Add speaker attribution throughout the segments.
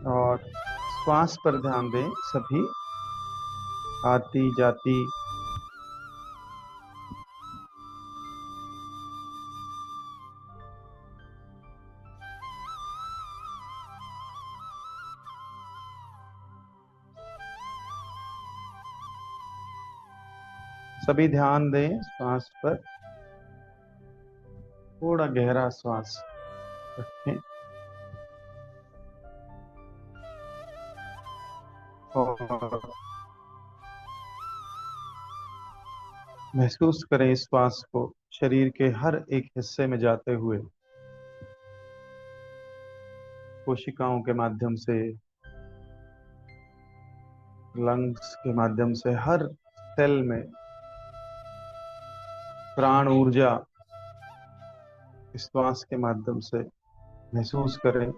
Speaker 1: और श्वास पर ध्यान दें सभी, आती जाती। सभी ध्यान दें श्वास पर। थोड़ा गहरा श्वास रखें और महसूस करें इस श्वास को शरीर के हर एक हिस्से में जाते हुए, कोशिकाओं के माध्यम से, लंग्स के माध्यम से, हर सेल में प्राण ऊर्जा इस श्वास के माध्यम से महसूस करें।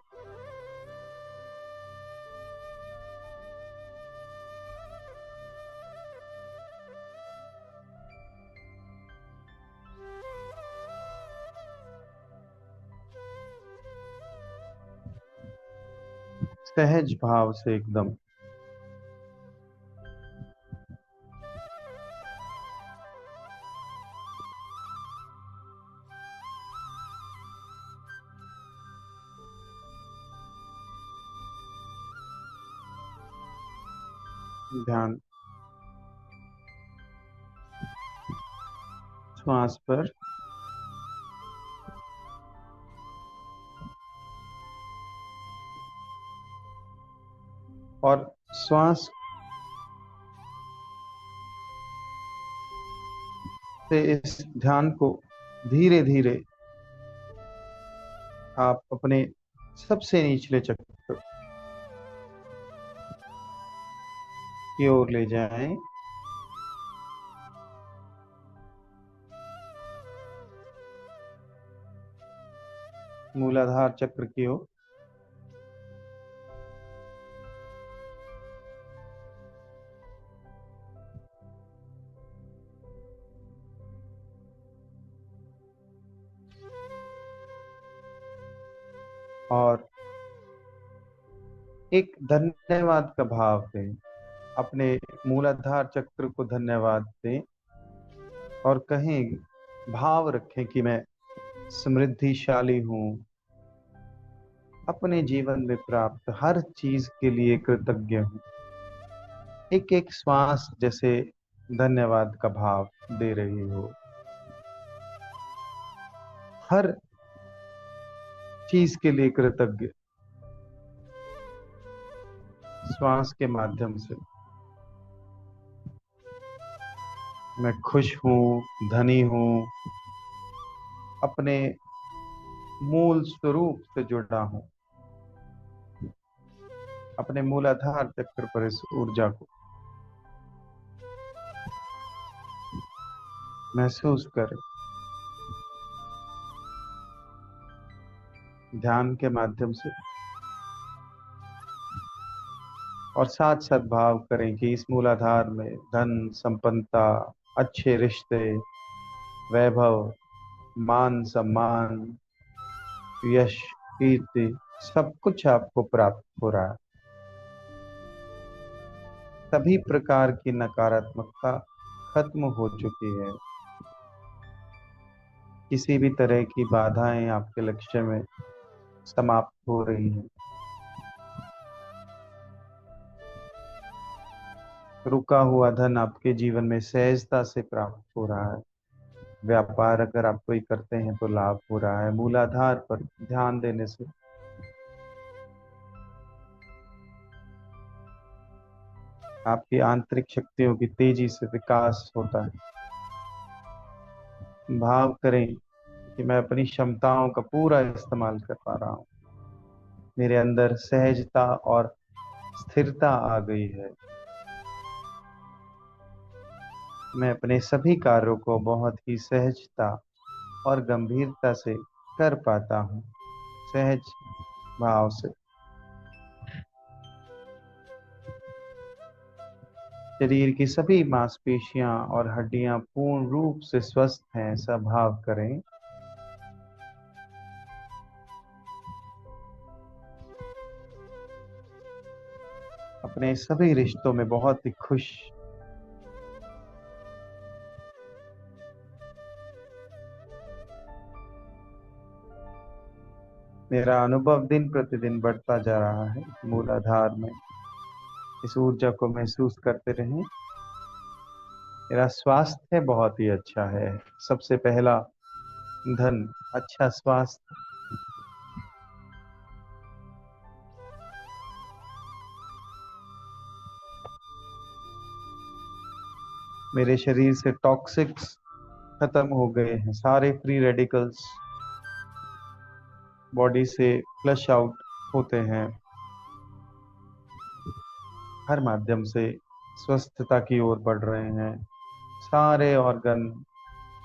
Speaker 1: सहज भाव से एकदम। ध्यान श्वास पर। और श्वास से इस ध्यान को धीरे धीरे आप अपने सबसे निचले चक्र की ओर ले जाएं। मूलाधार चक्र की ओर। और एक धन्यवाद का भाव दें, अपने मूलाधार चक्र को धन्यवाद दें और कहें, भाव रखें कि मैं समृद्धिशाली हूँ, अपने जीवन में प्राप्त हर चीज के लिए कृतज्ञ हूँ। एक एक श्वास जैसे धन्यवाद का भाव दे रही हो, हर चीज के लिए कृतज्ञ श्वास के माध्यम से। मैं खुश हूँ, धनी हूँ, अपने मूल स्वरूप से जुड़ा हूँ। अपने मूलाधार चक्र पर इस ऊर्जा को महसूस करें। ध्यान के माध्यम से। और साथ साथ भाव करें कि इस मूलाधार में धन, संपन्नता, अच्छे रिश्ते, वैभव, मान सम्मान, यश, कीर्ति, सब कुछ आपको प्राप्त हो रहा है। सभी प्रकार की नकारात्मकता खत्म हो चुकी है। किसी भी तरह की बाधाएं आपके लक्ष्य में समाप्त हो रही हैं। रुका हुआ धन आपके जीवन में सहजता से प्राप्त हो रहा है। व्यापार अगर आप कोई करते हैं तो लाभ हो रहा है। मूलाधार पर ध्यान देने से आपकी आंतरिक शक्तियों की तेजी से विकास होता है। भाव करें कि मैं अपनी क्षमताओं का पूरा इस्तेमाल कर पा रहा हूँ। मेरे अंदर सहजता और स्थिरता आ गई है। मैं अपने सभी कार्यों को बहुत ही सहजता और गंभीरता से कर पाता हूँ। सहज भाव से। शरीर की सभी मांसपेशियां और हड्डियां पूर्ण रूप से स्वस्थ हैं, ऐसा भाव करें। अपने सभी रिश्तों में बहुत ही खुश। मेरा अनुभव दिन प्रतिदिन बढ़ता जा रहा है। मूलाधार में इस ऊर्जा को महसूस करते रहें। मेरा स्वास्थ्य बहुत ही अच्छा है। सबसे पहला धन अच्छा स्वास्थ्य। मेरे शरीर से टॉक्सिक्स खत्म हो गए हैं। सारे फ्री रेडिकल्स बॉडी से फ्लश आउट होते हैं। हर माध्यम से स्वस्थता की ओर बढ़ रहे हैं। सारे ऑर्गन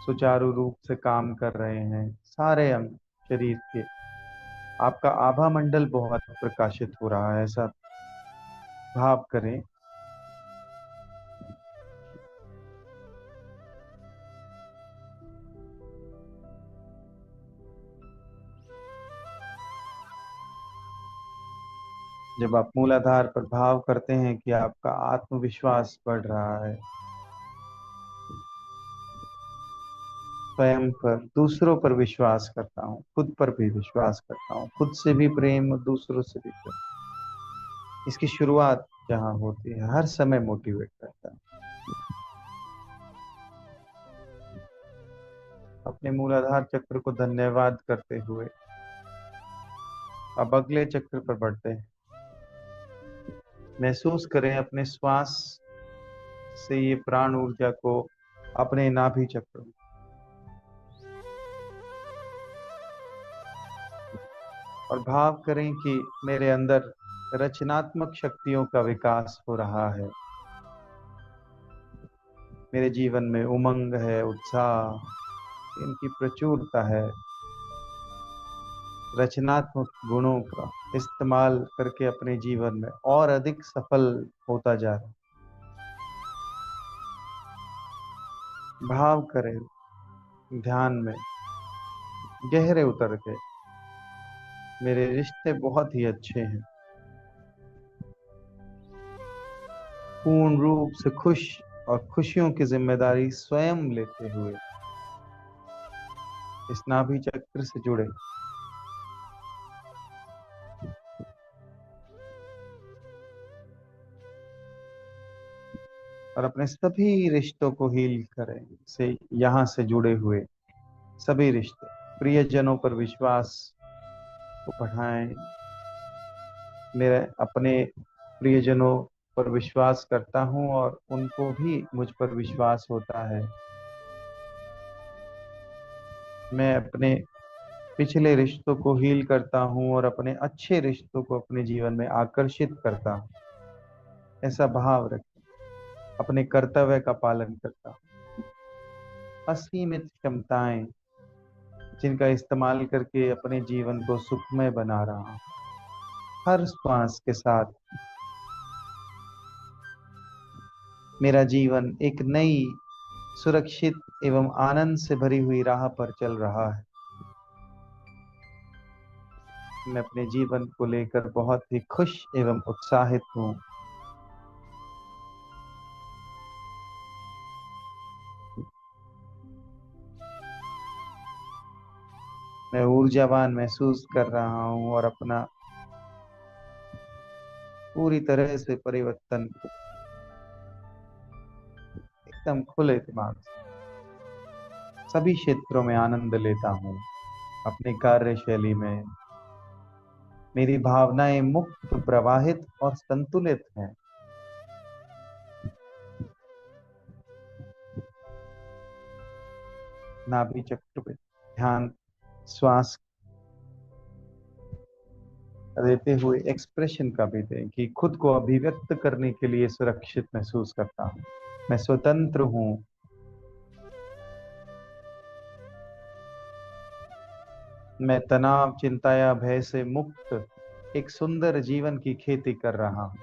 Speaker 1: सुचारू रूप से काम कर रहे हैं। सारे अंग शरीर के। आपका आभा मंडल बहुत प्रकाशित हो रहा है, ऐसा भाव करें। जब आप मूलाधार पर भाव करते हैं कि आपका आत्मविश्वास बढ़ रहा है, स्वयं पर, दूसरों पर विश्वास करता हूँ, खुद पर भी विश्वास करता हूँ, खुद से भी प्रेम और दूसरों से भी प्रेम। इसकी शुरुआत जहाँ होती है हर समय मोटिवेट करता है। अपने मूलाधार चक्र को धन्यवाद करते हुए अब अगले चक्र पर बढ़ते हैं। महसूस करें अपने श्वास से ये प्राण ऊर्जा को अपने नाभि चक्र में। और भाव करें कि मेरे अंदर रचनात्मक शक्तियों का विकास हो रहा है। मेरे जीवन में उमंग है, उत्साह, इनकी प्रचुरता है। रचनात्मक गुणों का इस्तेमाल करके अपने जीवन में और अधिक सफल होता जा रहा है। भाव करें ध्यान में गहरे उतर के, मेरे रिश्ते बहुत ही अच्छे हैं। पूर्ण रूप से खुश और खुशियों की जिम्मेदारी स्वयं लेते हुए इस नाभि चक्र से जुड़े और अपने सभी रिश्तों को हील करें। से यहाँ से जुड़े हुए सभी रिश्ते, प्रियजनों पर विश्वास को बढ़ाएं। मेरे अपने प्रियजनों पर विश्वास करता हूँ और उनको भी मुझ पर विश्वास होता है। मैं अपने पिछले रिश्तों को हील करता हूँ और अपने अच्छे रिश्तों को अपने जीवन में आकर्षित करता हूँ। ऐसा भाव रखें। अपने कर्तव्य का पालन करता हूँ। असीमित क्षमताएं जिनका इस्तेमाल करके अपने जीवन को सुखमय बना रहा हूँ। हर श्वास के साथ मेरा जीवन एक नई, सुरक्षित एवं आनंद से भरी हुई राह पर चल रहा है। मैं अपने जीवन को लेकर बहुत ही खुश एवं उत्साहित हूँ। मैं ऊर्जावान महसूस कर रहा हूँ और अपना पूरी तरह से परिवर्तन एकदम खुले दिमाग से सभी क्षेत्रों में आनंद लेता हूँ। अपनी कार्यशैली में मेरी भावनाएं मुक्त, प्रवाहित और संतुलित हैं। नाभि चक्र पे ध्यान, श्वास देते हुए एक्सप्रेशन का भी दें कि खुद को अभिव्यक्त करने के लिए सुरक्षित महसूस करता हूँ। मैं स्वतंत्र हूँ। मैं तनाव, चिंता या भय से मुक्त एक सुंदर जीवन की खेती कर रहा हूँ।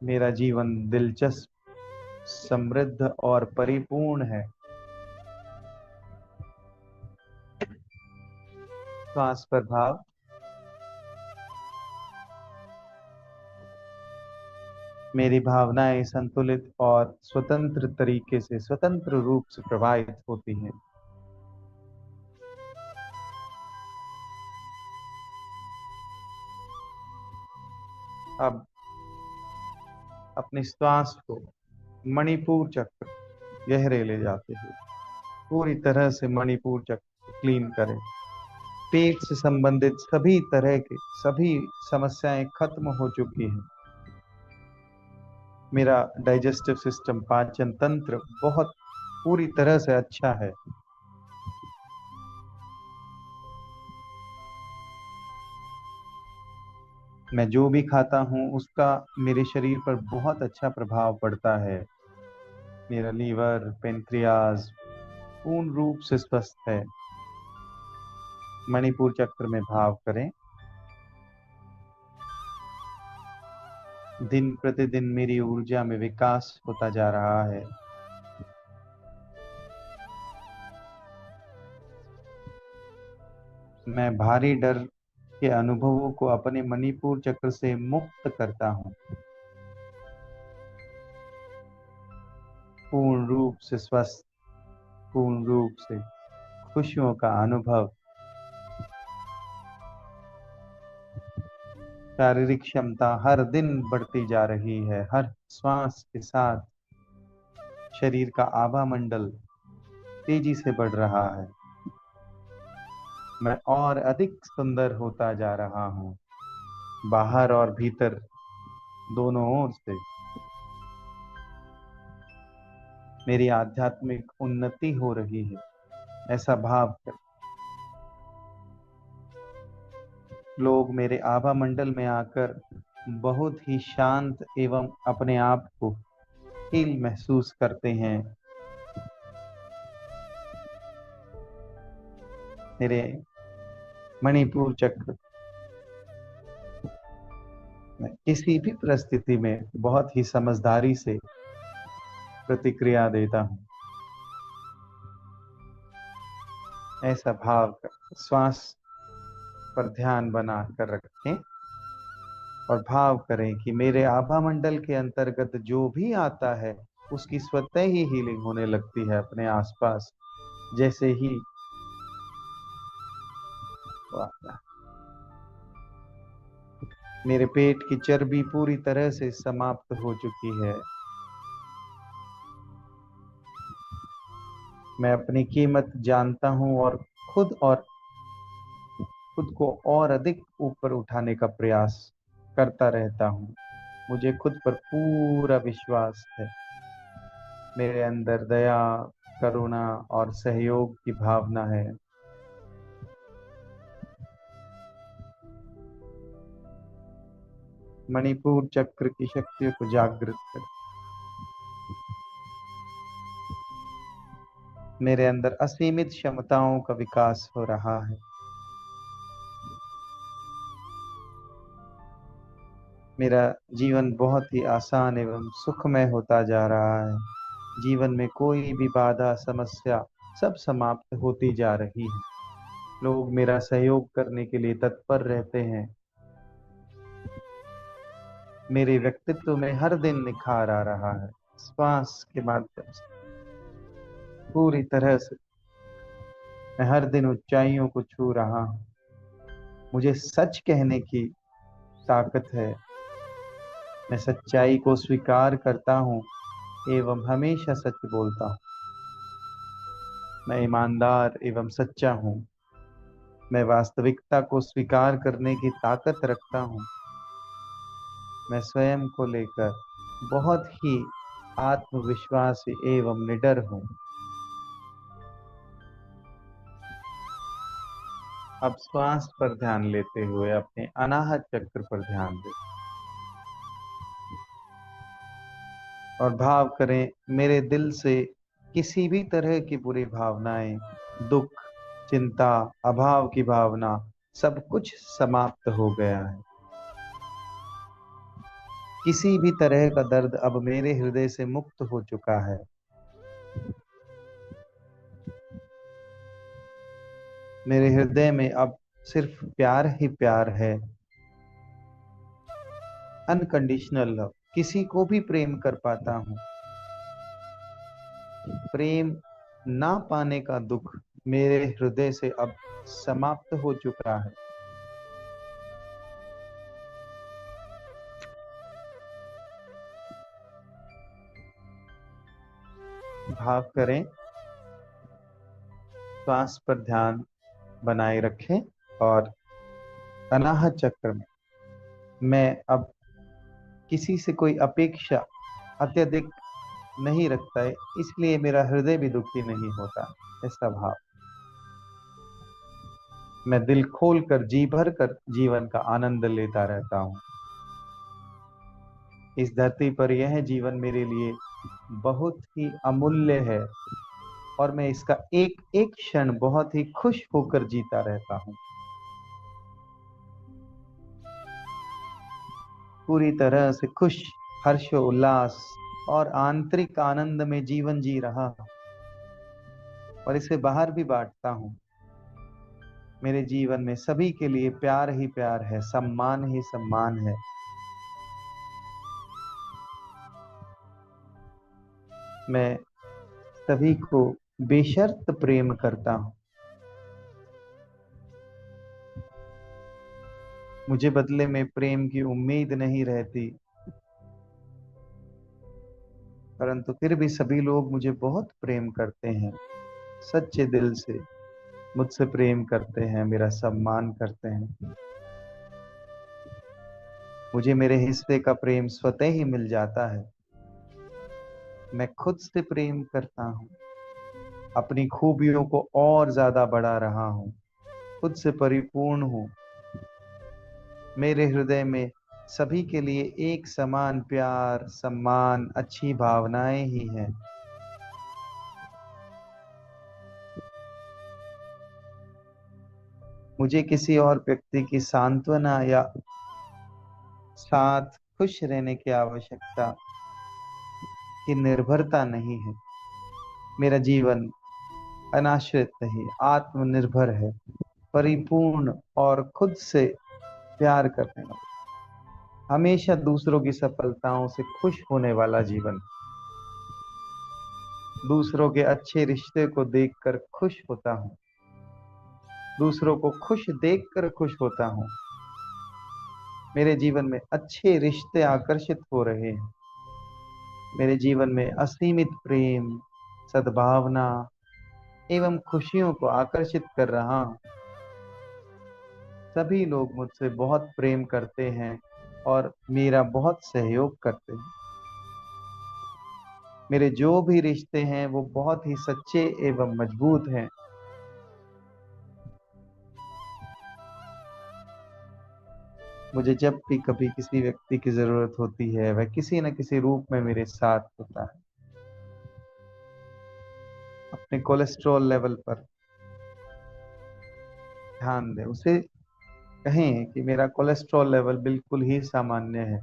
Speaker 1: मेरा जीवन दिलचस्प, समृद्ध और परिपूर्ण है। श्वास पर भाव। मेरी भावनाएं संतुलित और स्वतंत्र तरीके से स्वतंत्र रूप से प्रवाहित होती हैं। अब अपनी श्वास को मणिपुर चक्र गहरे ले जाते हुए पूरी तरह से मणिपुर चक्र क्लीन करें। पेट से संबंधित सभी तरह की सभी समस्याएं खत्म हो चुकी हैं। मेरा डाइजेस्टिव सिस्टम, पाचन तंत्र बहुत पूरी तरह से अच्छा है। मैं जो भी खाता हूँ उसका मेरे शरीर पर बहुत अच्छा प्रभाव पड़ता है। मेरा लीवर, पेनक्रियाज पूर्ण रूप से स्वस्थ है। मणिपुर चक्र में भाव करें। दिन प्रतिदिन मेरी ऊर्जा में विकास होता जा रहा है। मैं भारी डर के अनुभवों को अपने मणिपुर चक्र से मुक्त करता हूँ। पूर्ण रूप से स्वस्थ, पूर्ण रूप से खुशियों का अनुभव। शारीरिक क्षमता हर दिन बढ़ती जा रही है। हर श्वास के साथ शरीर का आभा मंडल तेजी से बढ़ रहा है। मैं और अधिक सुंदर होता जा रहा हूँ, बाहर और भीतर दोनों ओर से। मेरी आध्यात्मिक उन्नति हो रही है, ऐसा भाव कर। लोग मेरे आभा मंडल में आकर बहुत ही शांत एवं अपने आप को हील महसूस करते हैं। मेरे मणिपुर चक्र में किसी भी परिस्थिति में बहुत ही समझदारी से प्रतिक्रिया देता हूँ। ऐसा भाव कर श्वास पर ध्यान बना कर रखें और भाव करें कि मेरे आभा मंडल के अंतर्गत जो भी आता है उसकी स्वतः ही हीलिंग होने लगती है अपने आसपास, जैसे ही वो आता है। मेरे पेट की चर्बी पूरी तरह से समाप्त हो चुकी है। मैं अपनी कीमत जानता हूं और खुद खुद को और अधिक ऊपर उठाने का प्रयास करता रहता हूं। मुझे खुद पर पूरा विश्वास है। मेरे अंदर दया, करुणा और सहयोग की भावना है। मणिपुर चक्र की शक्तियों को जागृत कर मेरे अंदर असीमित क्षमताओं का विकास हो रहा है। मेरा जीवन बहुत ही आसान एवं सुखमय होता जा रहा है। जीवन में कोई भी बाधा, समस्या सब समाप्त होती जा रही है। लोग मेरा सहयोग करने के लिए तत्पर रहते हैं। मेरे व्यक्तित्व में हर दिन निखार आ रहा है। श्वास के माध्यम से पूरी तरह से मैं हर दिन ऊंचाइयों को छू रहा हूँ। मुझे सच कहने की ताकत है। मैं सच्चाई को स्वीकार करता हूँ एवं हमेशा सच बोलता हूँ। मैं ईमानदार एवं सच्चा हूँ। मैं वास्तविकता को स्वीकार करने की ताकत रखता हूँ। मैं स्वयं को लेकर बहुत ही आत्मविश्वासी एवं निडर हूँ। अब श्वास पर ध्यान लेते हुए अपने अनाहत चक्र पर ध्यान दें और भाव करें, मेरे दिल से किसी भी तरह की बुरी भावनाएं, दुख, चिंता, अभाव की भावना सब कुछ समाप्त हो गया है। किसी भी तरह का दर्द अब मेरे हृदय से मुक्त हो चुका है। मेरे हृदय में अब सिर्फ प्यार ही प्यार है। अनकंडीशनल लव, किसी को भी प्रेम कर पाता हूँ। प्रेम ना पाने का दुख मेरे हृदय से अब समाप्त हो चुका है। भाव करें, श्वास पर ध्यान बनाए रखें और अनाहत चक्र में मैं अब किसी से कोई अपेक्षा अत्यधिक नहीं रखता है, इसलिए मेरा हृदय भी दुखी नहीं होता। ऐसा भाव, मैं दिल खोल कर जी भर कर जीवन का आनंद लेता रहता हूँ। इस धरती पर यह जीवन मेरे लिए बहुत ही अमूल्य है और मैं इसका एक एक क्षण बहुत ही खुश होकर जीता रहता हूँ। पूरी तरह से खुश, हर्ष उल्लास और आंतरिक आनंद में जीवन जी रहा हूं और इसे बाहर भी बांटता हूँ। मेरे जीवन में सभी के लिए प्यार ही प्यार है, सम्मान ही सम्मान है। मैं सभी को बेशर्त प्रेम करता हूँ। मुझे बदले में प्रेम की उम्मीद नहीं रहती, परंतु फिर भी सभी लोग मुझे बहुत प्रेम करते हैं, सच्चे दिल से मुझसे प्रेम करते हैं, मेरा सम्मान करते हैं। मुझे मेरे हिस्से का प्रेम स्वतः ही मिल जाता है। मैं खुद से प्रेम करता हूँ, अपनी खूबियों को और ज्यादा बढ़ा रहा हूँ, खुद से परिपूर्ण हूँ। मेरे हृदय में सभी के लिए एक समान प्यार, सम्मान, अच्छी भावनाएं ही हैं। मुझे किसी और व्यक्ति की सांत्वना या साथ खुश रहने की आवश्यकता की निर्भरता नहीं है। मेरा जीवन अनाश्रित नहीं, आत्मनिर्भर है, परिपूर्ण और खुद से प्यार करने वाला, हमेशा दूसरों की सफलताओं से खुश होने वाला जीवन। दूसरों के अच्छे रिश्ते को देखकर खुश होता हूँ, दूसरों को खुश देखकर खुश होता हूँ। मेरे जीवन में अच्छे रिश्ते आकर्षित हो रहे हैं। मेरे जीवन में असीमित प्रेम, सद्भावना एवं खुशियों को आकर्षित कर रहा हूँ। सभी लोग मुझसे बहुत प्रेम करते हैं और मेरा बहुत सहयोग करते हैं। मेरे जो भी रिश्ते हैं वो बहुत ही सच्चे एवं मजबूत हैं। मुझे जब भी कभी किसी व्यक्ति की जरूरत होती है, वह किसी न किसी रूप में मेरे साथ होता है। अपने कोलेस्ट्रॉल लेवल पर ध्यान दें, उसे कहें कि मेरा कोलेस्ट्रॉल लेवल बिल्कुल ही सामान्य है,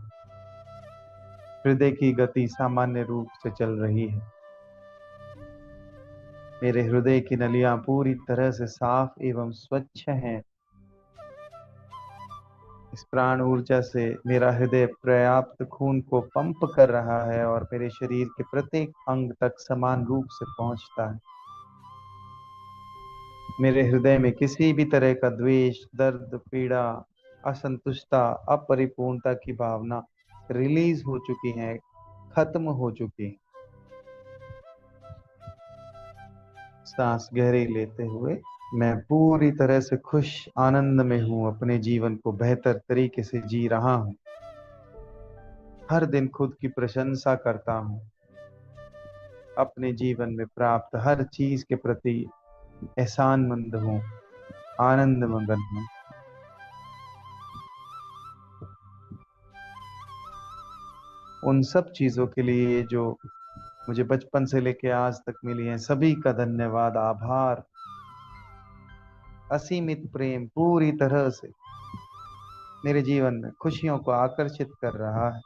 Speaker 1: हृदय की गति सामान्य रूप से चल रही है, मेरे हृदय की नलियां पूरी तरह से साफ एवं स्वच्छ हैं। इस प्राण ऊर्जा से मेरा हृदय पर्याप्त खून को पंप कर रहा है और मेरे शरीर के प्रत्येक अंग तक समान रूप से पहुंचता है। मेरे हृदय में किसी भी तरह का द्वेष, दर्द, पीड़ा, असंतुष्टता, अपरिपूर्णता की भावना रिलीज हो चुकी है, खत्म हो चुकी है। सांस गहरी लेते हुए मैं पूरी तरह से खुश आनंद में हूं, अपने जीवन को बेहतर तरीके से जी रहा हूं। हर दिन खुद की प्रशंसा करता हूं, अपने जीवन में प्राप्त हर चीज के प्रति एहसानमंद हूं, आनंद मगन हूं। उन सब चीजों के लिए जो मुझे बचपन से लेके आज तक मिली हैं, सभी का धन्यवाद, आभार। असीमित प्रेम पूरी तरह से मेरे जीवन में खुशियों को आकर्षित कर रहा है।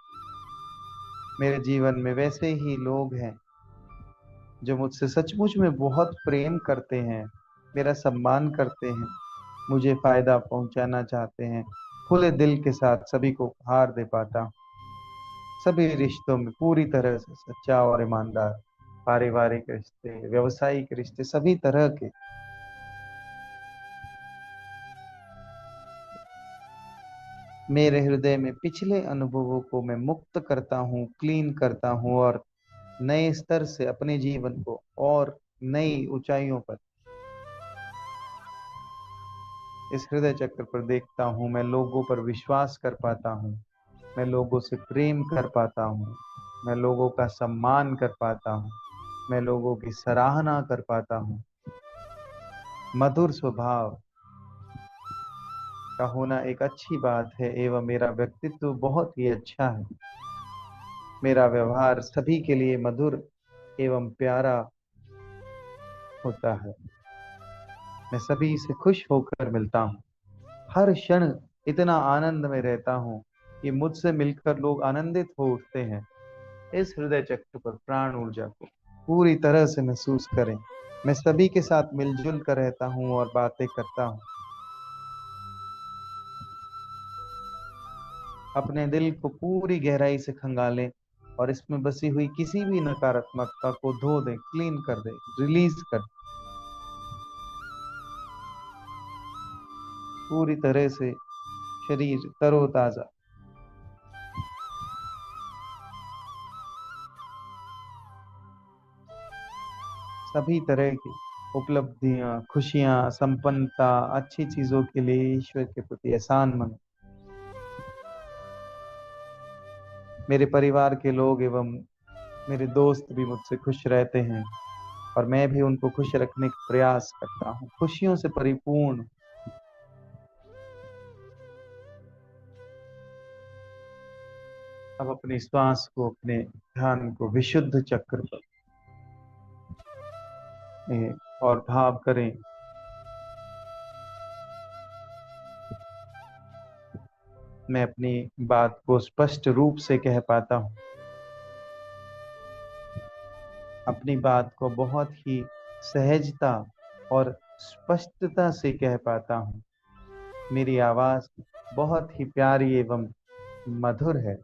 Speaker 1: मेरे जीवन में वैसे ही लोग हैं जो मुझसे सचमुच में बहुत प्रेम करते हैं, मेरा सम्मान करते हैं, मुझे फायदा पहुंचाना चाहते हैं। खुले दिल के साथ सभी को उपहार दे पाता हूं। सभी रिश्तों में पूरी तरह से सच्चा और ईमानदार, पारिवारिक रिश्ते, व्यवसायिक रिश्ते, सभी तरह के। मेरे हृदय में पिछले अनुभवों को मैं मुक्त करता हूँ, क्लीन करता हूँ, और नए स्तर से अपने जीवन को और नई ऊंचाइयों पर इस हृदय चक्र पर देखता हूँ। मैं लोगों पर विश्वास कर पाता हूँ, मैं लोगों से प्रेम कर पाता हूँ, मैं लोगों का सम्मान कर पाता हूँ, मैं लोगों की सराहना कर पाता हूँ। मधुर स्वभाव का होना एक अच्छी बात है, एवं मेरा व्यक्तित्व बहुत ही अच्छा है। मेरा व्यवहार सभी के लिए मधुर एवं प्यारा होता है। मैं सभी से खुश होकर मिलता हूँ, हर क्षण इतना आनंद में रहता हूँ कि मुझसे मिलकर लोग आनंदित हो उठते हैं। इस हृदय चक्र पर प्राण ऊर्जा को पूरी तरह से महसूस करें। मैं सभी के साथ मिलजुल कर रहता हूँ और बातें करता हूँ। अपने दिल को पूरी गहराई से खंगालें और इसमें बसी हुई किसी भी नकारात्मकता को धो दें, क्लीन कर दें, रिलीज कर दें। पूरी तरह से शरीर तरोताजा। सभी तरह की उपलब्धियां, खुशियां, संपन्नता, अच्छी चीजों के लिए ईश्वर के प्रति एहसान मानो। मेरे परिवार के लोग एवं मेरे दोस्त भी मुझसे खुश रहते हैं और मैं भी उनको खुश रखने का प्रयास करता हूँ, खुशियों से परिपूर्ण। अब अपने श्वास को, अपने ध्यान को विशुद्ध चक्र पर और भाव करें। मैं अपनी बात को स्पष्ट रूप से कह पाता हूँ, अपनी बात को बहुत ही सहजता और स्पष्टता से कह पाता हूँ। मेरी आवाज बहुत ही प्यारी एवं मधुर है।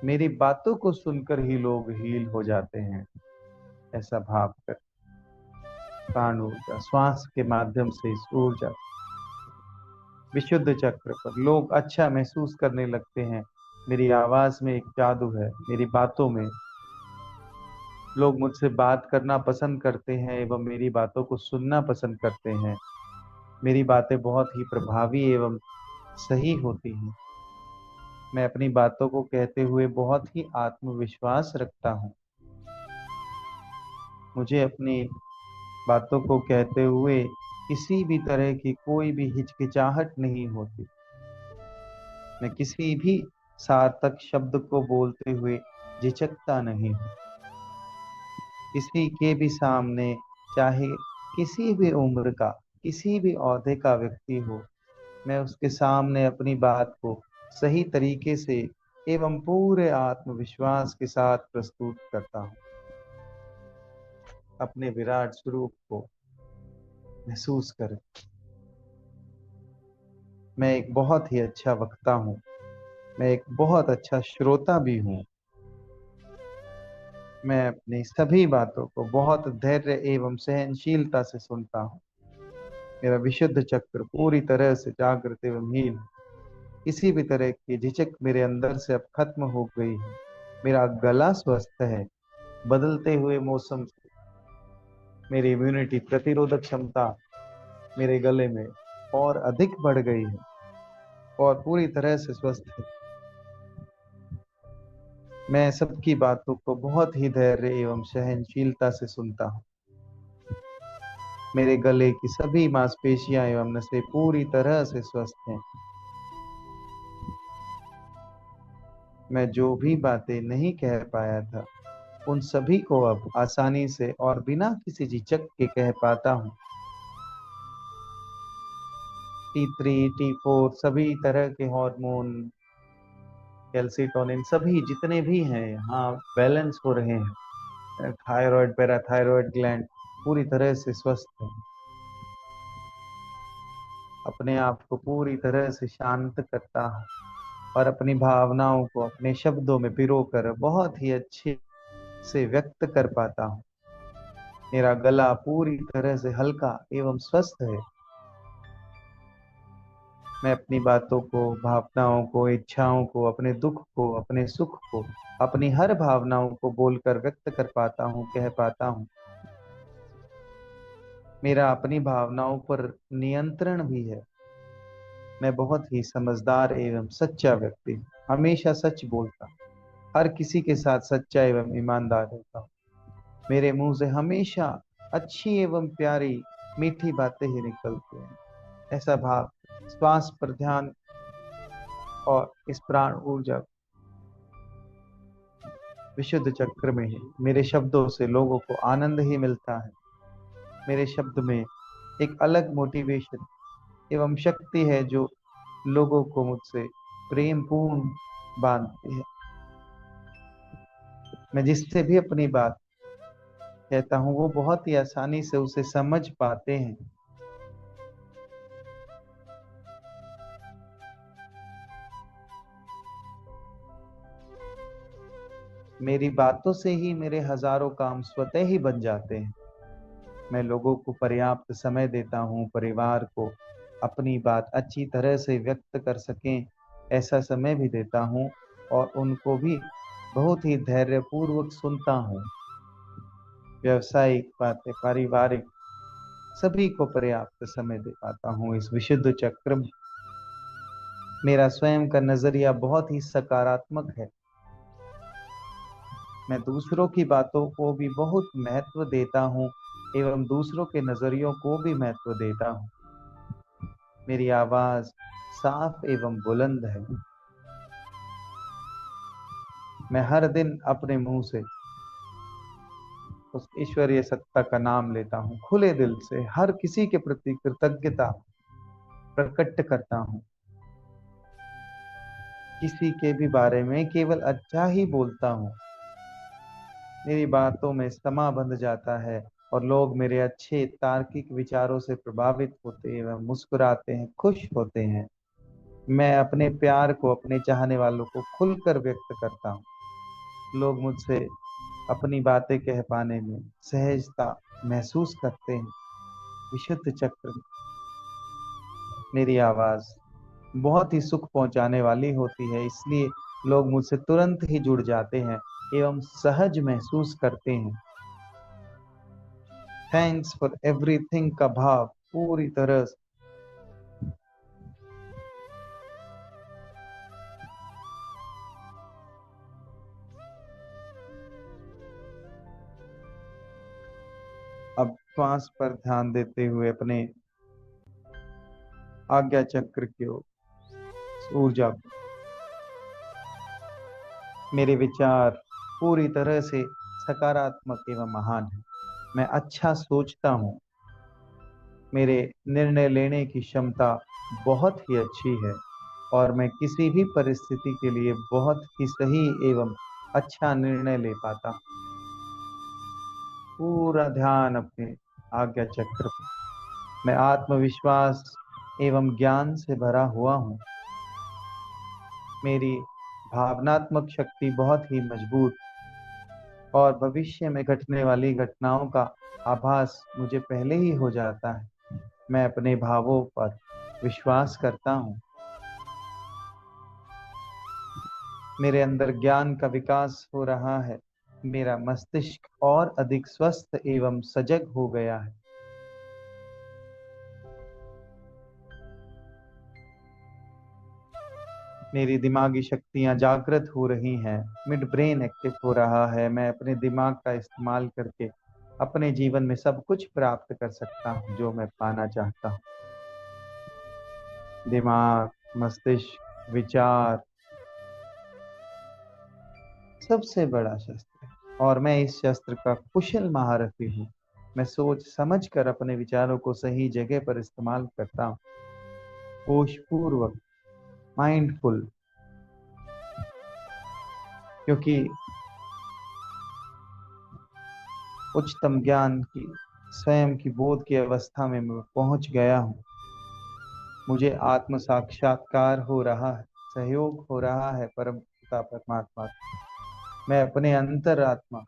Speaker 1: मेरी बातों को सुनकर ही लोग हील हो जाते हैं। ऐसा भाव कर प्राण ऊर्जा श्वास के माध्यम से इस ऊर्जा विशुद्ध चक्र पर लोग अच्छा महसूस करने लगते हैं। मेरी आवाज में एक जादू है, मेरी बातों में। लोग मुझसे बात करना पसंद करते हैं एवं मेरी बातों को सुनना पसंद करते हैं। मेरी बातें बहुत ही प्रभावी एवं सही होती हैं। मैं अपनी बातों को कहते हुए बहुत ही आत्मविश्वास रखता हूँ। मुझे अपनी बातों को कहते हुए किसी भी तरह की कोई भी हिचकिचाहट नहीं होती। मैं किसी भी सार्थक शब्द को बोलते हुए झिझकता नहीं हूँ। किसी के भी सामने, चाहे किसी भी उम्र का, किसी भी ओहदे का व्यक्ति हो, मैं उसके सामने अपनी बात को सही तरीके से एवं पूरे आत्मविश्वास के साथ प्रस्तुत करता हूँ। अपने विराट स्वरूप को महसूस करें। मैं एक बहुत ही अच्छा वक्ता हूँ, मैं एक बहुत अच्छा श्रोता भी हूँ। मैं अपनी सभी बातों को बहुत धैर्य एवं सहनशीलता से सुनता हूँ। मेरा विशुद्ध चक्र पूरी तरह से जागृत एवं हीन है। किसी भी तरह की झिझक मेरे अंदर से अब खत्म हो गई है। मेरा गला स्वस्थ है। बदलते हुए मौसम से मेरी इम्यूनिटी, प्रतिरोधक क्षमता मेरे गले में और अधिक बढ़ गई है और पूरी तरह से स्वस्थ है। मैं सबकी बातों को बहुत ही धैर्य एवं सहनशीलता से सुनता हूँ। मेरे गले की सभी मांसपेशियां एवं नसें पूरी तरह से स्वस्थ हैं। मैं जो भी बातें नहीं कह पाया था, उन सभी को अब आसानी से और बिना किसी झिझक के कह पाता हूँ। T3, T4 सभी तरह के हार्मोन, कैल्सिटोनिन सभी जितने भी हैं यहाँ बैलेंस हो रहे हैं। थायराइड, पैराथायराइड ग्लैंड पूरी तरह से स्वस्थ है। अपने आप को पूरी तरह से शांत करता हूँ। और अपनी भावनाओं को अपने शब्दों में पिरोकर बहुत ही अच्छे से व्यक्त कर पाता हूँ। मेरा गला पूरी तरह से हल्का एवं स्वस्थ है। मैं अपनी बातों को, भावनाओं को, इच्छाओं को, अपने दुख को, अपने सुख को, अपनी हर भावनाओं को बोलकर व्यक्त कर पाता हूँ, कह पाता हूँ। मेरा अपनी भावनाओं पर नियंत्रण भी है। मैं बहुत ही समझदार एवं सच्चा व्यक्ति हूँ। हमेशा सच बोलता हूँ। हर किसी के साथ सच्चा एवं ईमानदार रहता हूँ। मेरे मुंह से हमेशा अच्छी एवं प्यारी मीठी बातें ही निकलती हैं। ऐसा भाव श्वास पर ध्यान और इस प्राण ऊर्जा विशुद्ध चक्र में है। मेरे शब्दों से लोगों को आनंद ही मिलता है। मेरे शब्द में एक अलग मोटिवेशन एवं शक्ति है जो लोगों को मुझसे प्रेम पूर्ण बांधती है। मैं जिससे भी अपनी बात कहता हूँ वो बहुत ही आसानी से उसे समझ पाते हैं। मेरी बातों से ही मेरे हजारों काम स्वतः ही बन जाते हैं। मैं लोगों को पर्याप्त समय देता हूँ, परिवार को अपनी बात अच्छी तरह से व्यक्त कर सकें ऐसा समय भी देता हूँ, और उनको भी बहुत ही धैर्यपूर्वक सुनता हूँ। व्यावसायिक बातें, पारिवारिक, सभी को पर्याप्त समय दे पाता हूँ। इस विशुद्ध चक्र में मेरा स्वयं का नजरिया बहुत ही सकारात्मक है। मैं दूसरों की बातों को भी बहुत महत्व देता हूँ एवं दूसरों के नजरियों को भी महत्व देता हूँ। मेरी आवाज साफ एवं बुलंद है। मैं हर दिन अपने मुंह से उस ईश्वरीय सत्ता का नाम लेता हूँ। खुले दिल से हर किसी के प्रति कृतज्ञता प्रकट करता हूँ। किसी के भी बारे में केवल अच्छा ही बोलता हूँ। मेरी बातों में समा बंध जाता है और लोग मेरे अच्छे तार्किक विचारों से प्रभावित होते हैं, मुस्कुराते हैं, खुश होते हैं। मैं अपने प्यार को अपने चाहने वालों को खुलकर व्यक्त करता हूँ। लोग मुझसे अपनी बातें कह पाने में सहजता महसूस करते हैं। विशुद्ध चक्र में मेरी आवाज बहुत ही सुख पहुंचाने वाली होती है, इसलिए लोग मुझसे तुरंत ही जुड़ जाते हैं एवं सहज महसूस करते हैं। थैंक्स फॉर एवरीथिंग का भाव पूरी तरह से अब श्वास पर ध्यान देते हुए अपने आज्ञा चक्र की ओर ऊर्जा को, मेरे विचार पूरी तरह से सकारात्मक एवं महान है। मैं अच्छा सोचता हूँ। मेरे निर्णय लेने की क्षमता बहुत ही अच्छी है और मैं किसी भी परिस्थिति के लिए बहुत ही सही एवं अच्छा निर्णय ले पाता हूँ। पूरा ध्यान अपने आज्ञा चक्र पर। मैं आत्मविश्वास एवं ज्ञान से भरा हुआ हूँ। मेरी भावनात्मक शक्ति बहुत ही मजबूत और भविष्य में घटने वाली घटनाओं का आभास मुझे पहले ही हो जाता है। मैं अपने भावों पर विश्वास करता हूँ। मेरे अंदर ज्ञान का विकास हो रहा है। मेरा मस्तिष्क और अधिक स्वस्थ एवं सजग हो गया है। मेरी दिमागी शक्तियां जागृत हो रही हैं। मिड ब्रेन एक्टिव हो रहा है। मैं अपने दिमाग का इस्तेमाल करके अपने जीवन में सब कुछ प्राप्त कर सकता हूँ जो मैं पाना चाहता हूँ। दिमाग, मस्तिष्क, विचार सबसे बड़ा शस्त्र है और मैं इस शस्त्र का कुशल महारथी हूँ। मैं सोच समझ कर अपने विचारों को सही जगह पर इस्तेमाल करता हूँ। होश पूर्वक, माइंडफुल, क्योंकि उच्चतम ज्ञान की स्वयं की बोध की अवस्था में मैं पहुंच गया हूँ। मुझे आत्म साक्षात्कार हो रहा है। सहयोग हो रहा है परम पिता परमात्मा का। मैं अपने अंतरात्मा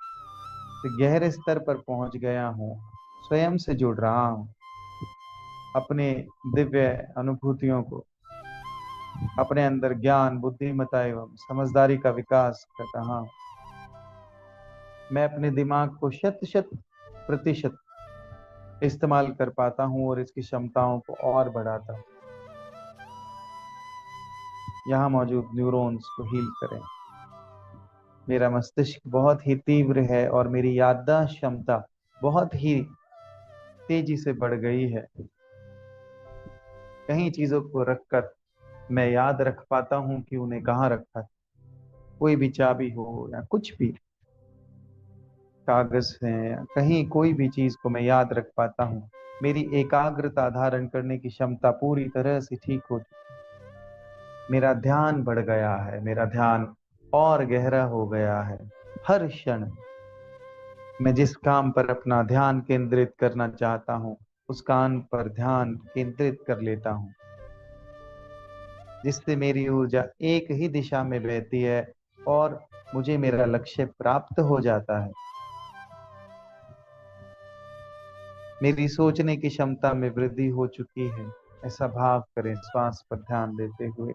Speaker 1: से गहरे स्तर पर पहुंच गया हूँ, स्वयं से जुड़ रहा हूँ, अपने दिव्य अनुभूतियों को, अपने अंदर ज्ञान बुद्धिमत्ता एवं समझदारी का विकास कर रहा हूँ। मैं अपने दिमाग को शत शत प्रतिशत इस्तेमाल कर पाता हूँ और इसकी क्षमताओं को और बढ़ाता हूँ। यहाँ मौजूद न्यूरॉन्स को हील करें। मेरा मस्तिष्क बहुत ही तीव्र है और मेरी याददाश्त क्षमता बहुत ही तेजी से बढ़ गई है। कई चीजों को रखकर मैं याद रख पाता हूँ कि उन्हें कहाँ रखा है। कोई भी चाबी हो या कुछ भी कागज है या कहीं कोई भी चीज को मैं याद रख पाता हूँ। मेरी एकाग्रता धारण करने की क्षमता पूरी तरह से ठीक हो चुकी है। मेरा ध्यान बढ़ गया है, मेरा ध्यान और गहरा हो गया है। हर क्षण मैं जिस काम पर अपना ध्यान केंद्रित करना चाहता हूँ उस काम पर ध्यान केंद्रित कर लेता हूँ, जिससे मेरी ऊर्जा एक ही दिशा में बहती है और मुझे मेरा लक्ष्य प्राप्त हो जाता है। मेरी सोचने की क्षमता में वृद्धि हो चुकी है। ऐसा भाव करें श्वास पर ध्यान देते हुए।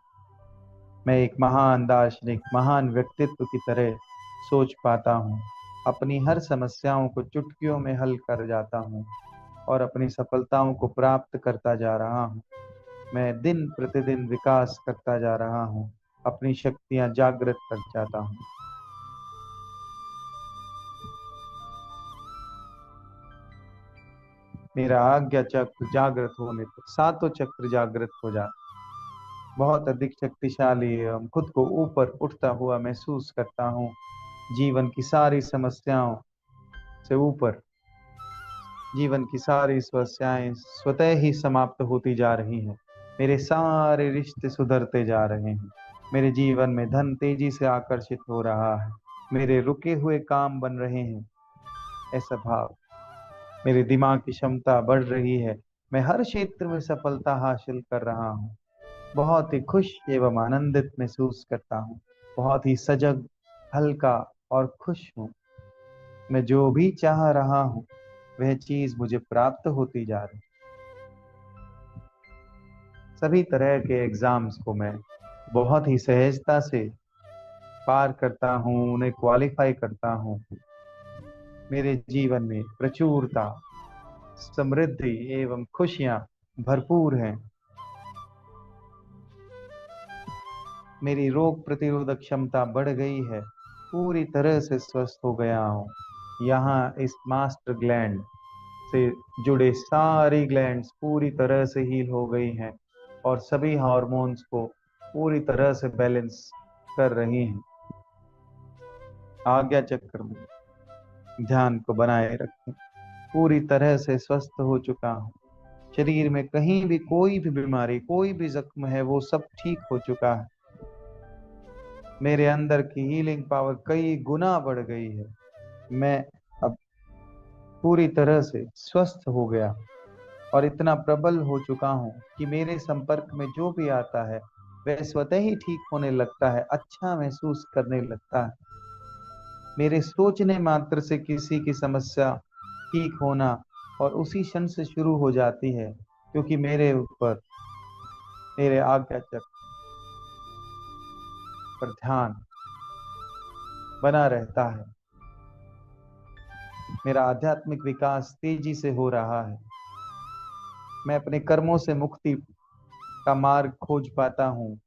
Speaker 1: मैं एक महान दार्शनिक, महान व्यक्तित्व की तरह सोच पाता हूँ। अपनी हर समस्याओं को चुटकियों में हल कर जाता हूँ और अपनी सफलताओं को प्राप्त करता जा रहा हूँ। मैं दिन प्रतिदिन विकास करता जा रहा हूँ, अपनी शक्तियां जागृत कर जाता हूँ। मेरा आज्ञा चक्र जागृत होने पर सातों चक्र जागृत हो जाते, बहुत अधिक शक्तिशाली एवं खुद को ऊपर उठता हुआ महसूस करता हूँ। जीवन की सारी समस्याओं से ऊपर, जीवन की सारी समस्याएं स्वतः ही समाप्त होती जा रही हैं। मेरे सारे रिश्ते सुधरते जा रहे हैं। मेरे जीवन में धन तेजी से आकर्षित हो रहा है। मेरे रुके हुए काम बन रहे हैं। ऐसा भाव। मेरे दिमाग की क्षमता बढ़ रही है। मैं हर क्षेत्र में सफलता हासिल कर रहा हूँ। बहुत ही खुश एवं आनंदित महसूस करता हूँ। बहुत ही सजग, हल्का और खुश हूँ। मैं जो भी चाह रहा हूँ वह चीज मुझे प्राप्त होती जा रही। सभी तरह के एग्जाम्स को मैं बहुत ही सहजता से पार करता हूँ, उन्हें क्वालिफाई करता हूँ। मेरे जीवन में प्रचुरता, समृद्धि एवं खुशियां भरपूर हैं। मेरी रोग प्रतिरोधक क्षमता बढ़ गई है। पूरी तरह से स्वस्थ हो गया हूँ। यहाँ इस मास्टर ग्लैंड से जुड़े सारी ग्लैंड्स पूरी तरह से हील हो गई हैं और सभी हार्मोन्स को पूरी तरह से बैलेंस कर रही हैं। आज्ञा चक्र में ध्यान को बनाए रखें। पूरी तरह से स्वस्थ हो चुका हूँ। शरीर में कहीं भी कोई भी बीमारी, कोई भी जख्म है, वो सब ठीक हो चुका है। मेरे अंदर की हीलिंग पावर कई गुना बढ़ गई है। मैं अब पूरी तरह से स्वस्थ हो गया और इतना प्रबल हो चुका हूँ कि मेरे संपर्क में जो भी आता है वह स्वतः ही ठीक होने लगता है, अच्छा महसूस करने लगता है। मेरे सोचने मात्र से किसी की समस्या ठीक होना और उसी क्षण से शुरू हो जाती है, क्योंकि मेरे ऊपर, मेरे आज्ञा चक्र पर ध्यान बना रहता है। मेरा आध्यात्मिक विकास तेजी से हो रहा है। मैं अपने कर्मों से मुक्ति का मार्ग खोज पाता हूँ।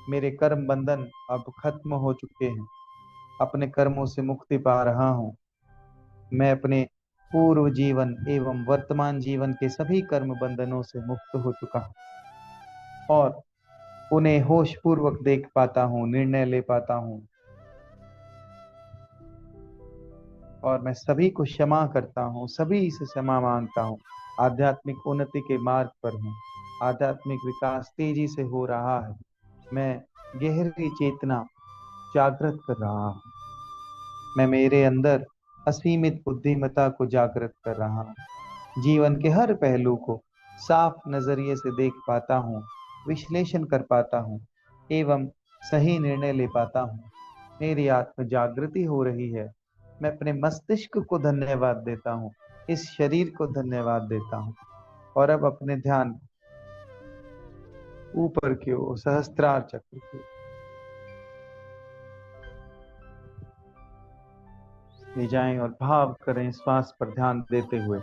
Speaker 1: मेरे कर्म बंधन अब खत्म हो चुके हैं। अपने कर्मों से मुक्ति पा रहा हूँ। मैं अपने पूर्व जीवन एवं वर्तमान जीवन के सभी कर्म बंधनों से मुक्त हो चुका हूँ और उन्हें होश पूर्वक देख पाता हूँ, निर्णय ले पाता हूँ और मैं सभी को क्षमा करता हूँ, सभी से क्षमा मांगता हूँ। आध्यात्मिक उन्नति के मार्ग पर हूँ। आध्यात्मिक विकास तेजी से हो रहा है। मैं गहरी चेतना जागृत कर रहा हूँ। मैं मेरे अंदर असीमित बुद्धिमत्ता को जागृत कर रहा हूँ। जीवन के हर पहलू को साफ नजरिए से देख पाता हूँ, विश्लेषण कर पाता हूँ। एवं सही निर्णय ले पाता हूँ। मेरी आत्म जागृति हो रही है। मैं अपने मस्तिष्क को धन्यवाद देता हूँ, इस शरीर को धन्यवाद देता हूँ। और अब अपने ध्यान ऊपर की ओर सहस्त्रार चक्र की ओर ले जाएं और भाव करें श्वास पर ध्यान देते हुए।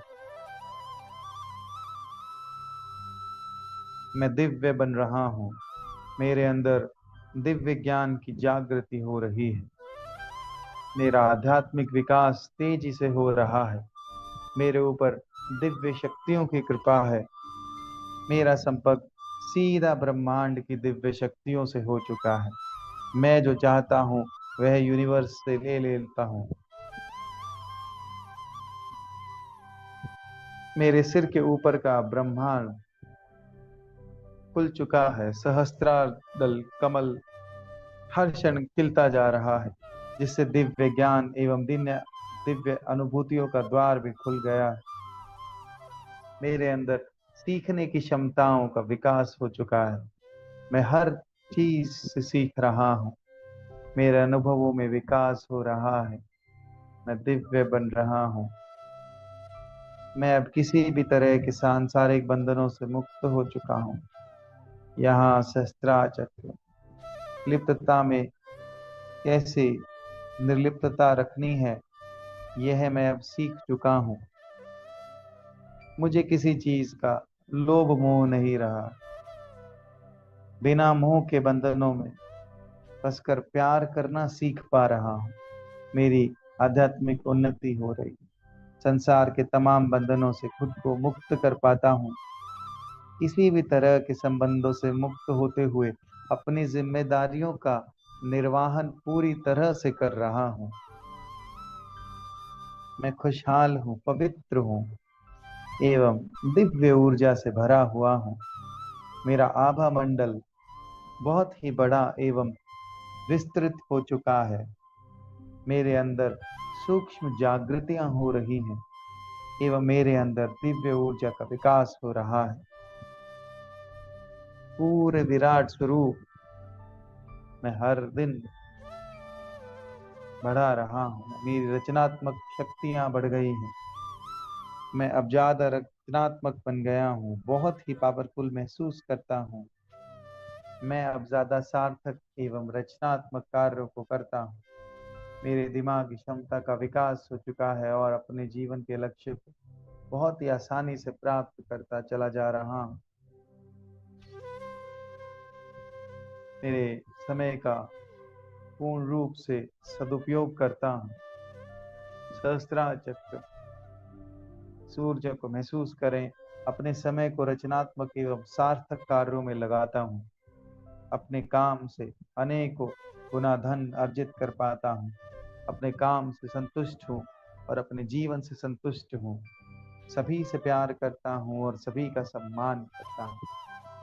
Speaker 1: मैं दिव्य बन रहा हूँ। मेरे अंदर दिव्य ज्ञान की जागृति हो रही है। मेरा आध्यात्मिक विकास तेजी से हो रहा है। मेरे ऊपर दिव्य शक्तियों की कृपा है। मेरा संपर्क सीधा ब्रह्मांड की दिव्य शक्तियों से हो चुका है। मैं जो चाहता हूँ वह यूनिवर्स से ले लेता हूँ। मेरे सिर के ऊपर का ब्रह्मांड खुल चुका है। सहस्त्रार दल कमल हर क्षण खिलता जा रहा है, जिससे दिव्य ज्ञान एवं दिव्य अनुभूतियों का द्वार भी खुल गया है। मेरे अंदर सीखने की क्षमताओं का विकास हो चुका है। मैं हर चीज से सीख रहा हूँ। मेरे अनुभवों में विकास हो रहा है। मैं दिव्य बन रहा हूँ। मैं अब किसी भी तरह के सांसारिक बंधनों से मुक्त हो चुका हूँ। यहाँ सहस्त्रार चक्र लिप्तता में कैसे निर्लिप्तता रखनी है, यह मैं अब सीख चुका हूँ। मुझे किसी चीज का लोभ मोह नहीं रहा। बिना मोह के बंधनों में फंसकर प्यार करना सीख पा रहा हूँ। मेरी आध्यात्मिक उन्नति हो रही। संसार के तमाम बंधनों से खुद को मुक्त कर पाता हूँ। किसी भी तरह के संबंधों से मुक्त होते हुए अपनी जिम्मेदारियों का निर्वहन पूरी तरह से कर रहा हूँ। मैं खुशहाल हूँ, पवित्र हूँ एवं दिव्य ऊर्जा से भरा हुआ हूँ। मेरा आभा मंडल बहुत ही बड़ा एवं विस्तृत हो चुका है। मेरे अंदर सूक्ष्म जागृतियां हो रही हैं एवं मेरे अंदर दिव्य ऊर्जा का विकास हो रहा है। पूरे विराट स्वरूप मैं हर दिन बढ़ा रहा हूँ। मेरी रचनात्मक शक्तियां बढ़ गई हैं। मैं अब ज्यादा रचनात्मक बन गया हूँ। बहुत ही पावरफुल महसूस करता हूँ। मैं अब ज्यादा सार्थक एवं रचनात्मक कार्यों को करता हूँ। मेरे दिमाग की क्षमता का विकास हो चुका है और अपने जीवन के लक्ष्य को बहुत ही आसानी से प्राप्त करता चला जा रहा हूँ। मेरे समय का पूर्ण रूप से सदुपयोग करता हूँ। सहस्त्रार चक्र सूर्य को महसूस करें। अपने समय को रचनात्मक एवं सार्थक कार्यों में लगाता हूँ। अपने काम से अनेकों गुना धन अर्जित कर पाता हूँ। अपने काम से संतुष्ट हूँ और अपने जीवन से संतुष्ट हूँ। सभी से प्यार करता हूँ और सभी का सम्मान करता हूँ।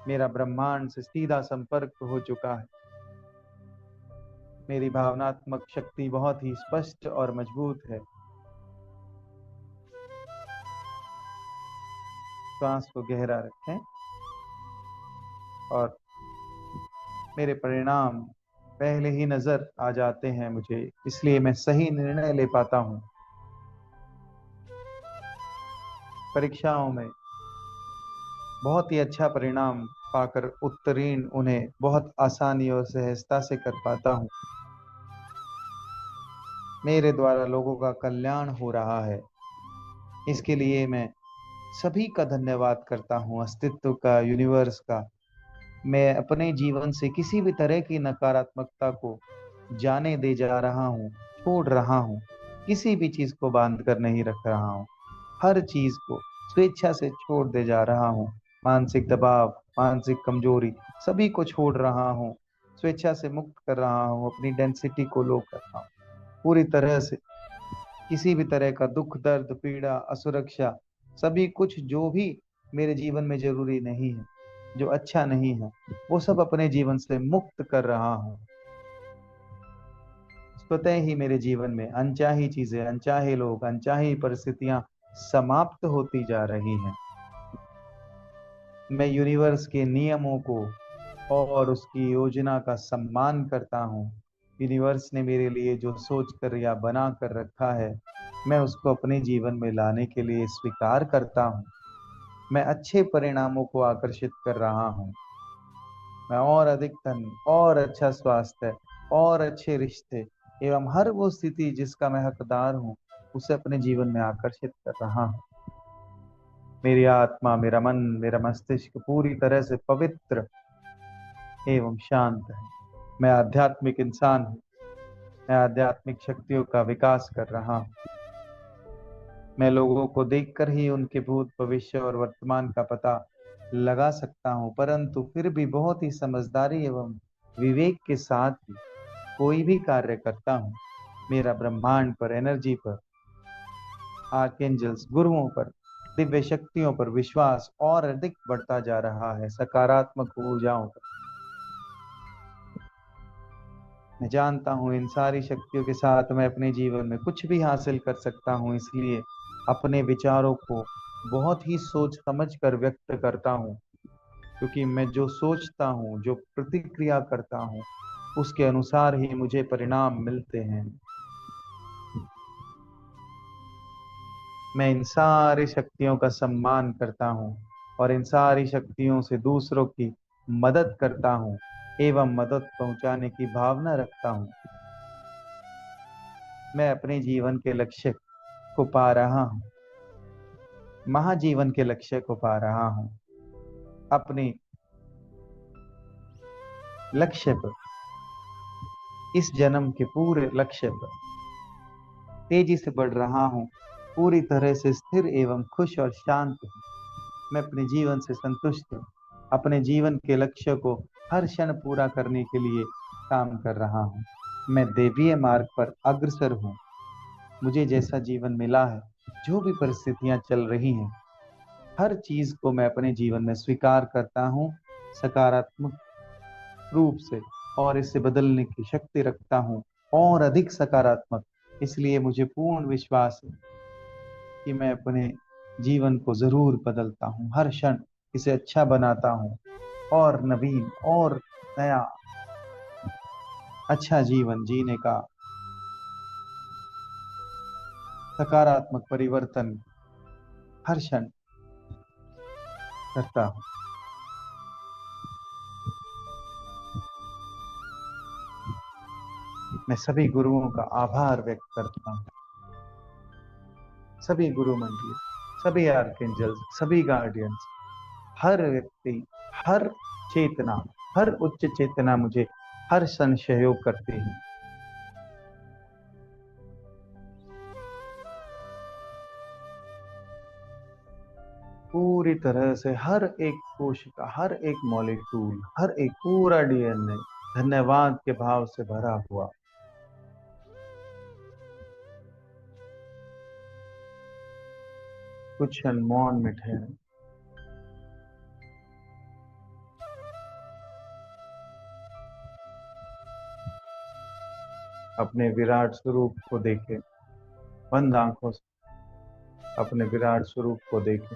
Speaker 1: मेरा ब्रह्मांड से सीधा संपर्क हो चुका है। मेरी भावनात्मक शक्ति बहुत ही स्पष्ट और मजबूत है। श्वास को गहरा रखें और मेरे परिणाम पहले ही नजर आ जाते हैं मुझे, इसलिए मैं सही निर्णय ले पाता हूँ। परीक्षाओं में बहुत ही अच्छा परिणाम पाकर उत्तीर्ण उन्हें बहुत आसानी और सहजता से कर पाता हूँ। मेरे द्वारा लोगों का कल्याण हो रहा है। इसके लिए मैं सभी का धन्यवाद करता हूँ, अस्तित्व का, यूनिवर्स का। मैं अपने जीवन से किसी भी तरह की नकारात्मकता को जाने दे जा रहा हूँ, छोड़ रहा हूँ। किसी भी चीज को बांध कर नहीं रख रहा हूँ। हर चीज को स्वेच्छा से छोड़ दे जा रहा हूँ। मानसिक दबाव, मानसिक कमजोरी, सभी को छोड़ रहा हूँ। स्वेच्छा से मुक्त कर रहा हूँ। अपनी डेंसिटी को लो कर रहा हूँ पूरी तरह से। किसी भी तरह का दुख, दर्द, पीड़ा, असुरक्षा, सभी कुछ जो भी मेरे जीवन में जरूरी नहीं है, जो अच्छा नहीं है, वो सब अपने जीवन से मुक्त कर रहा हूँ। स्वतः ही मेरे जीवन में अनचाही चीजें, अनचाहे लोग, अनचाही परिस्थितियां समाप्त होती जा रही हैं। मैं यूनिवर्स के नियमों को और उसकी योजना का सम्मान करता हूँ। यूनिवर्स ने मेरे लिए जो सोच कर या बना कर रखा है, मैं उसको अपने जीवन में लाने के लिए स्वीकार करता हूँ। मैं अच्छे परिणामों को आकर्षित कर रहा हूँ। मैं और अधिक धन, और अच्छा स्वास्थ्य, और अच्छे रिश्ते एवं हर वो स्थिति जिसका मैं हकदार हूँ, उसे अपने जीवन में आकर्षित कर रहा हूँ। मेरी आत्मा, मेरा मन, मेरा मस्तिष्क पूरी तरह से पवित्र एवं शांत है। मैं आध्यात्मिक इंसान हूँ। मैं आध्यात्मिक शक्तियों का विकास कर रहा हूँ। मैं लोगों को देखकर ही उनके भूत, भविष्य और वर्तमान का पता लगा सकता हूँ, परंतु फिर भी बहुत ही समझदारी एवं विवेक के साथ ही कोई भी कार्य करता हूँ। मेरा ब्रह्मांड पर, एनर्जी पर, आर्कएंजल्स, गुरुओं पर, दिव्य शक्तियों पर विश्वास और अधिक बढ़ता जा रहा है, सकारात्मक ऊर्जाओं पर। मैं जानता हूँ इन सारी शक्तियों के साथ मैं अपने जीवन में कुछ भी हासिल कर सकता हूँ, इसलिए अपने विचारों को बहुत ही सोच समझ कर व्यक्त करता हूँ, क्योंकि मैं जो सोचता हूँ, जो प्रतिक्रिया करता हूँ, उसके अनुसार ही मुझे परिणाम मिलते हैं। मैं इन सारी शक्तियों का सम्मान करता हूँ और इन सारी शक्तियों से दूसरों की मदद करता हूँ एवं मदद पहुंचाने की भावना रखता हूँ। मैं अपने जीवन के लक्ष्य को पा रहा हूँ, महाजीवन के लक्ष्य को पा रहा हूँ। अपने लक्ष्य पर, इस जन्म के पूरे लक्ष्य पर तेजी से बढ़ रहा हूँ, पूरी तरह से स्थिर एवं खुश और शांत हूँ। मैं अपने जीवन से संतुष्ट हूँ। अपने जीवन के लक्ष्य को हर क्षण पूरा करने के लिए काम कर रहा हूँ। मैं दैवीय मार्ग पर अग्रसर हूँ। मुझे जैसा जीवन मिला है, जो भी परिस्थितियां चल रही हैं, हर चीज को मैं अपने जीवन में स्वीकार करता हूँ सकारात्मक रूप से, और इसे बदलने की शक्ति रखता हूँ और अधिक सकारात्मक। इसलिए मुझे पूर्ण विश्वास है कि मैं अपने जीवन को जरूर बदलता हूँ, हर क्षण इसे अच्छा बनाता हूँ और नवीन और नया अच्छा जीवन जीने का सकारात्मक परिवर्तन हर क्षण करता हूँ। मैं सभी गुरुओं का आभार व्यक्त करता हूँ। सभी गुरु मंडली, सभी आर्कएंजल्स, सभी गार्डियंस, हर व्यक्ति, हर चेतना, हर उच्च चेतना मुझे हर क्षण सहयोग करती है। पूरी तरह से हर एक कोशिका, हर एक मॉलिक्यूल, हर एक पूरा डीएनए धन्यवाद के भाव से भरा हुआ। कुछ क्षण मौन में ठहरे। अपने विराट स्वरूप को देखें। बंद आंखों से अपने विराट स्वरूप को देखें।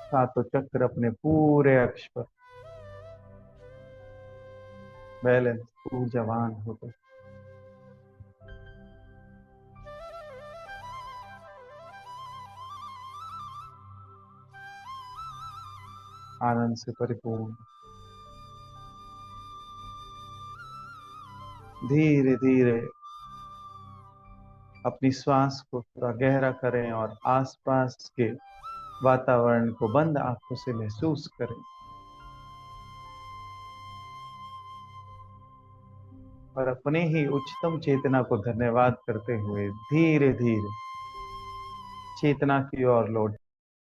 Speaker 1: सातों चक्र अपने पूरे अक्ष पर बैलेंस, ऊर्जावान होते, आनंद से परिपूर्ण। धीरे धीरे अपनी श्वास को थोड़ा गहरा करें और आसपास के वातावरण को बंद आंखों से महसूस करें, और अपने ही उच्चतम चेतना को धन्यवाद करते हुए धीरे धीरे चेतना की ओर लौट